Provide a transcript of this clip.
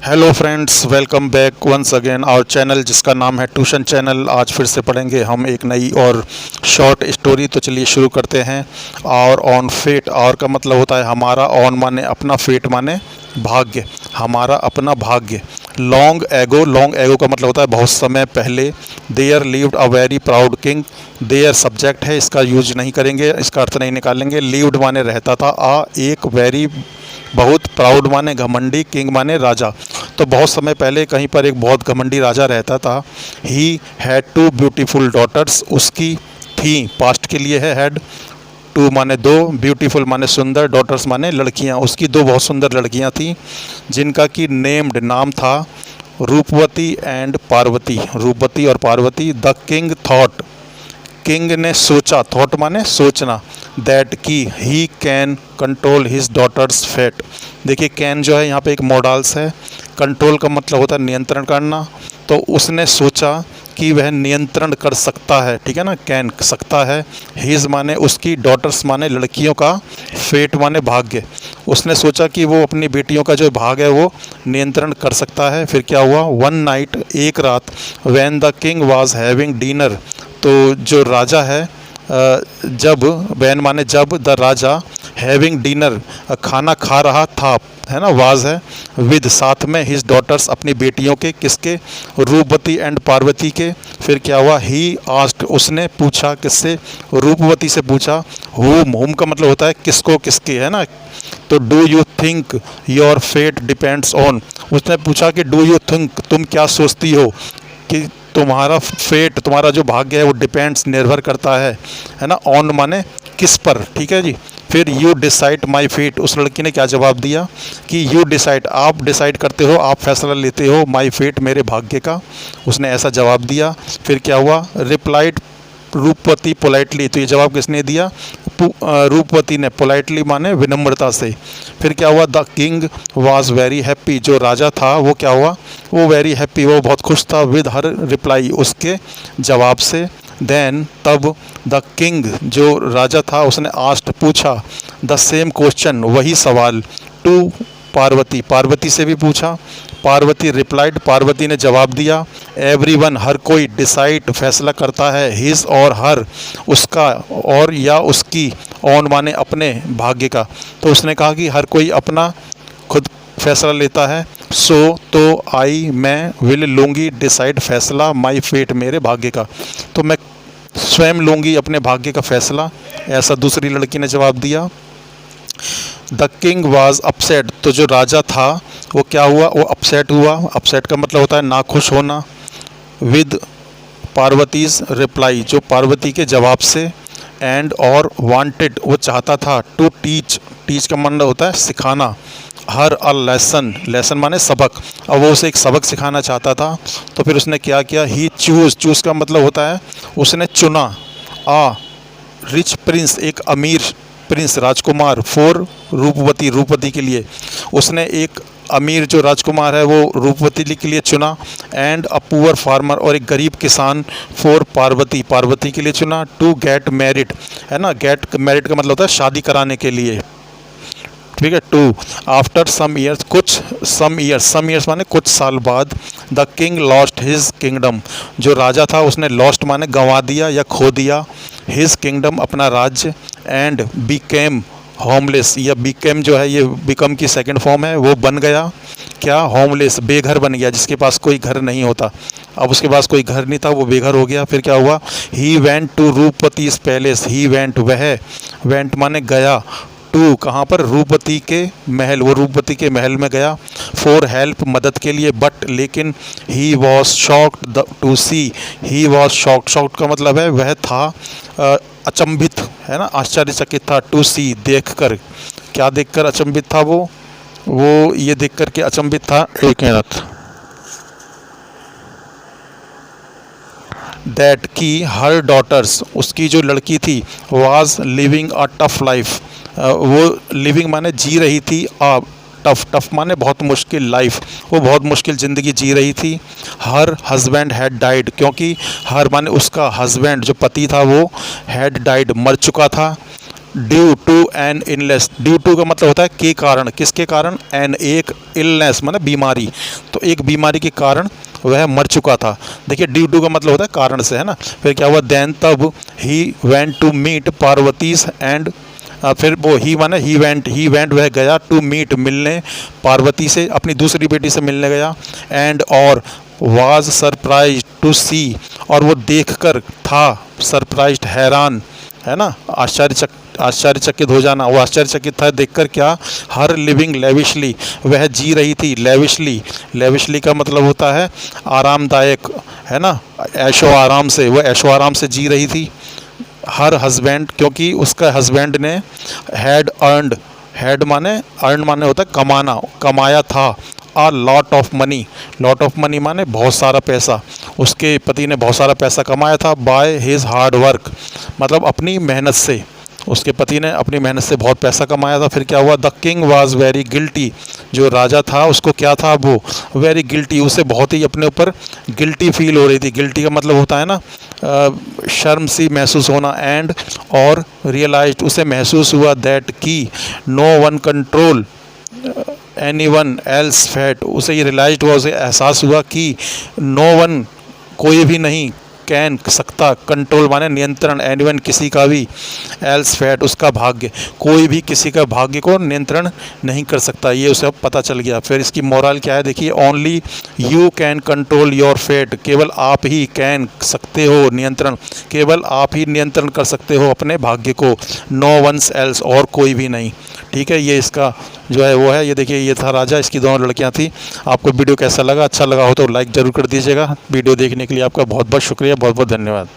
Hello friends, welcome back once again our channel जिसका नाम है ट्यूशन चैनल। आज फिर से पढ़ेंगे हम एक नई और शॉर्ट स्टोरी। तो चलिए शुरू करते हैं। और ऑन फेट, और का मतलब होता है हमारा, ऑन माने अपना, फेट माने भाग्य, हमारा अपना भाग्य। लॉन्ग एगो, लॉन्ग एगो का मतलब होता है बहुत समय पहले। There lived a very proud king, there subject है, इसका यूज नहीं करेंगे, इसका अर्थ नहीं निकालेंगे। लिव्ड माने रहता था, एक, वेरी बहुत, प्राउड माने घमंडी, किंग माने राजा। तो बहुत समय पहले कहीं पर एक बहुत घमंडी राजा रहता था। He had two beautiful daughters, उसकी थी, पास्ट के लिए है हैड, टू माने दो, ब्यूटीफुल माने सुंदर, डॉटर्स माने लड़कियां। उसकी दो बहुत सुंदर लड़कियां थीं जिनका कि नेम्ड नाम था रूपवती एंड पार्वती, रूपवती और Parvati. The king thought, king ने सोचा, थॉट माने सोचना, दैट की he can control his daughters fate. देखिए कैन जो है यहाँ पे एक मॉडल्स है, कंट्रोल का मतलब होता है नियंत्रण करना। तो उसने सोचा कि वह नियंत्रण कर सकता है, ठीक है ना, कैन सकता है। हिज माने उसकी, डॉटर्स माने लड़कियों का, फेट माने भाग्य। उसने सोचा कि वो अपनी बेटियों का जो भाग है वो नियंत्रण कर सकता है। फिर क्या हुआ, वन नाइट, एक रात, when the king was having dinner, तो जो राजा है, जब, वैन माने जब, द राजा, हैविंग डिनर खाना खा रहा था, है ना, वाज है, विद साथ में, हिज डॉटर्स अपनी बेटियों के, किसके, रूपवती एंड पार्वती के। फिर क्या हुआ, ही आस्क्ड, उसने पूछा, किससे, रूपवती से पूछा। हुम का मतलब होता है किसको, किसके, है ना। तो do you think your fate depends on, उसने पूछा कि डू यू थिंक, तुम क्या सोचती हो कि तुम्हारा फेट, तुम्हारा जो भाग्य है वो डिपेंड्स, निर्भर करता है ना, ऑन माने किस पर, ठीक है जी। फिर यू डिसाइड माई फेट, उस लड़की ने क्या जवाब दिया कि यू डिसाइड, आप डिसाइड करते हो, आप फैसला लेते हो, माई फेट, मेरे भाग्य का, उसने ऐसा जवाब दिया। फिर क्या हुआ, रिप्लाइड रूपवती पोलाइटली, तो ये जवाब किसने दिया, रूपवती ने, पोलाइटली माने विनम्रता से। फिर क्या हुआ, the king was very happy, जो राजा था वो क्या हुआ, वो वेरी हैप्पी, वो बहुत खुश था, विद हर रिप्लाई, उसके जवाब से। देन तब, द किंग, जो राजा था, उसने आस्ट, पूछा, द सेम क्वेश्चन, वही सवाल, टू पार्वती, पार्वती से भी पूछा। पार्वती रिप्लाइड, पार्वती ने जवाब दिया, एवरीवन, हर कोई, डिसाइड, फैसला करता है, हिज और हर, उसका और या उसकी, ऑन माने अपने भाग्य का। तो उसने कहा कि हर कोई अपना खुद फैसला लेता है। सो तो आई, मैं, विल लूँगी, डिसाइड फैसला, माई फेट, मेरे भाग्य का, तो मैं स्वयं लूँगी अपने भाग्य का फैसला, ऐसा दूसरी लड़की ने जवाब दिया। द किंग वॉज अपसेट, तो जो राजा था वो क्या हुआ, वो अपसेट हुआ। अपसेट का मतलब होता है नाखुश होना। विद पार्वतीज रिप्लाई, जो पार्वती के जवाब से। एंड और वांटेड, वो चाहता था, टू टीच, टीच का मतलब होता है सिखाना, हर अ लेसन, लेसन माने सबक, अब वो उसे एक सबक सिखाना चाहता था। तो फिर उसने क्या किया, ही चूज, चूज का मतलब होता है उसने चुना, आ रिच प्रिंस, एक अमीर प्रिंस, राजकुमार, फॉर रूपवती, रूपवती के लिए, उसने एक अमीर जो राजकुमार है वो रूपवती के लिए चुना। एंड अ पुअर फार्मर, और एक गरीब किसान, फॉर पार्वती, पार्वती के लिए चुना। टू गेट मैरिड, है ना, गेट मैरिड का मतलब होता है शादी कराने के लिए, ठीक है। टू आफ्टर सम ईयर्स, कुछ, सम ईयर्स माने कुछ साल बाद। The king lost his kingdom, जो राजा था उसने लॉस्ट माने गंवा दिया या खो दिया, हिज किंगडम, अपना राज्य। एंड बिकेम होमलेस, या बिकेम जो है ये बिकम की सेकंड फॉर्म है, वो बन गया क्या, होमलेस, बेघर बन गया, जिसके पास कोई घर नहीं होता। अब उसके पास कोई घर नहीं था, वो बेघर हो गया। फिर क्या हुआ, he went to Rupvati's palace, he went, वह, वेंट माने गया, टू कहाँ पर, रूपवती के महल, वो रूपवती के महल में गया, फॉर हेल्प, मदद के लिए। बट लेकिन, he was shocked to see, he was shocked, shocked का मतलब है वह था अचंभित, है ना, आश्चर्यचकित था, टू सी, देख कर, क्या देख कर अचंभित था, वो ये देख कर के अचंभित था, एक मिनट, दैट की हर डॉटर्स, उसकी जो लड़की थी, was living a tough life, वो लिविंग माने जी रही थी, टफ, टफ माने बहुत मुश्किल, लाइफ, वो बहुत मुश्किल ज़िंदगी जी रही थी। हर हस्बैंड हैड डाइड, क्योंकि हर माने उसका हस्बैंड, जो पति था वो, हैड डाइड, मर चुका था। Due to an illness, due to का मतलब होता है के कारण, किसके कारण, एन एक, इलनेस मतलब बीमारी, तो एक बीमारी के कारण वह मर चुका था। देखिए ड्यू टू का मतलब होता है कारण से, है ना। फिर क्या हुआ, देन तब he went to meet Parvati's and, फिर वो ही माने ही वेंट वह गया, टू मीट मिलने, पार्वती से, अपनी दूसरी बेटी से मिलने गया, एंड और वाज सरप्राइज टू सी, और वो देखकर था सरप्राइज्ड हैरान, है ना, आश्चर्यचकित हो जाना, वो आश्चर्यचकित था देखकर क्या, हर लिविंग लेविशली, वह जी रही थी लेविशली का मतलब होता है आरामदायक, है ना, ऐशो आराम से, वह ऐशो आराम से जी रही थी। हर हस्बैंड, क्योंकि उसका हस्बैंड ने हैड अर्नड, हैड माने अर्न माने होता है कमाना, कमाया था, आ लॉट ऑफ मनी माने बहुत सारा पैसा, उसके पति ने बहुत सारा पैसा कमाया था, बाय हिज हार्ड वर्क मतलब अपनी मेहनत से, उसके पति ने अपनी मेहनत से बहुत पैसा कमाया था। फिर क्या हुआ, the king was very guilty, जो राजा था उसको क्या था, वो वेरी गिल्टी, उसे बहुत ही अपने ऊपर गिल्टी फील हो रही थी। गिल्टी का मतलब होता है ना शर्म सी महसूस होना, एंड और रियलाइज्ड, उसे महसूस हुआ, दैट की no one control anyone else fate, उसे ये रियलाइज्ड हुआ, उसे एहसास हुआ कि नो वन कोई भी नहीं, कैन सकता, कंट्रोल माने नियंत्रण, एनीवन किसी का भी, एल्स फैट उसका भाग्य, कोई भी किसी का भाग्य को नियंत्रण नहीं कर सकता, ये उसे अब पता चल गया। फिर इसकी मोरल क्या है, देखिए, only you can control your fate, केवल आप ही कैन सकते हो नियंत्रण, केवल आप ही नियंत्रण कर सकते हो अपने भाग्य को, नो वंस एल्स, और कोई भी नहीं। ठीक है, ये इसका जो है वो है। ये देखिए, ये था राजा, इसकी दोनों लड़कियां थी। आपको वीडियो कैसा लगा, अच्छा लगा हो तो लाइक ज़रूर कर दीजिएगा। वीडियो देखने के लिए आपका बहुत बहुत शुक्रिया, बहुत बहुत धन्यवाद।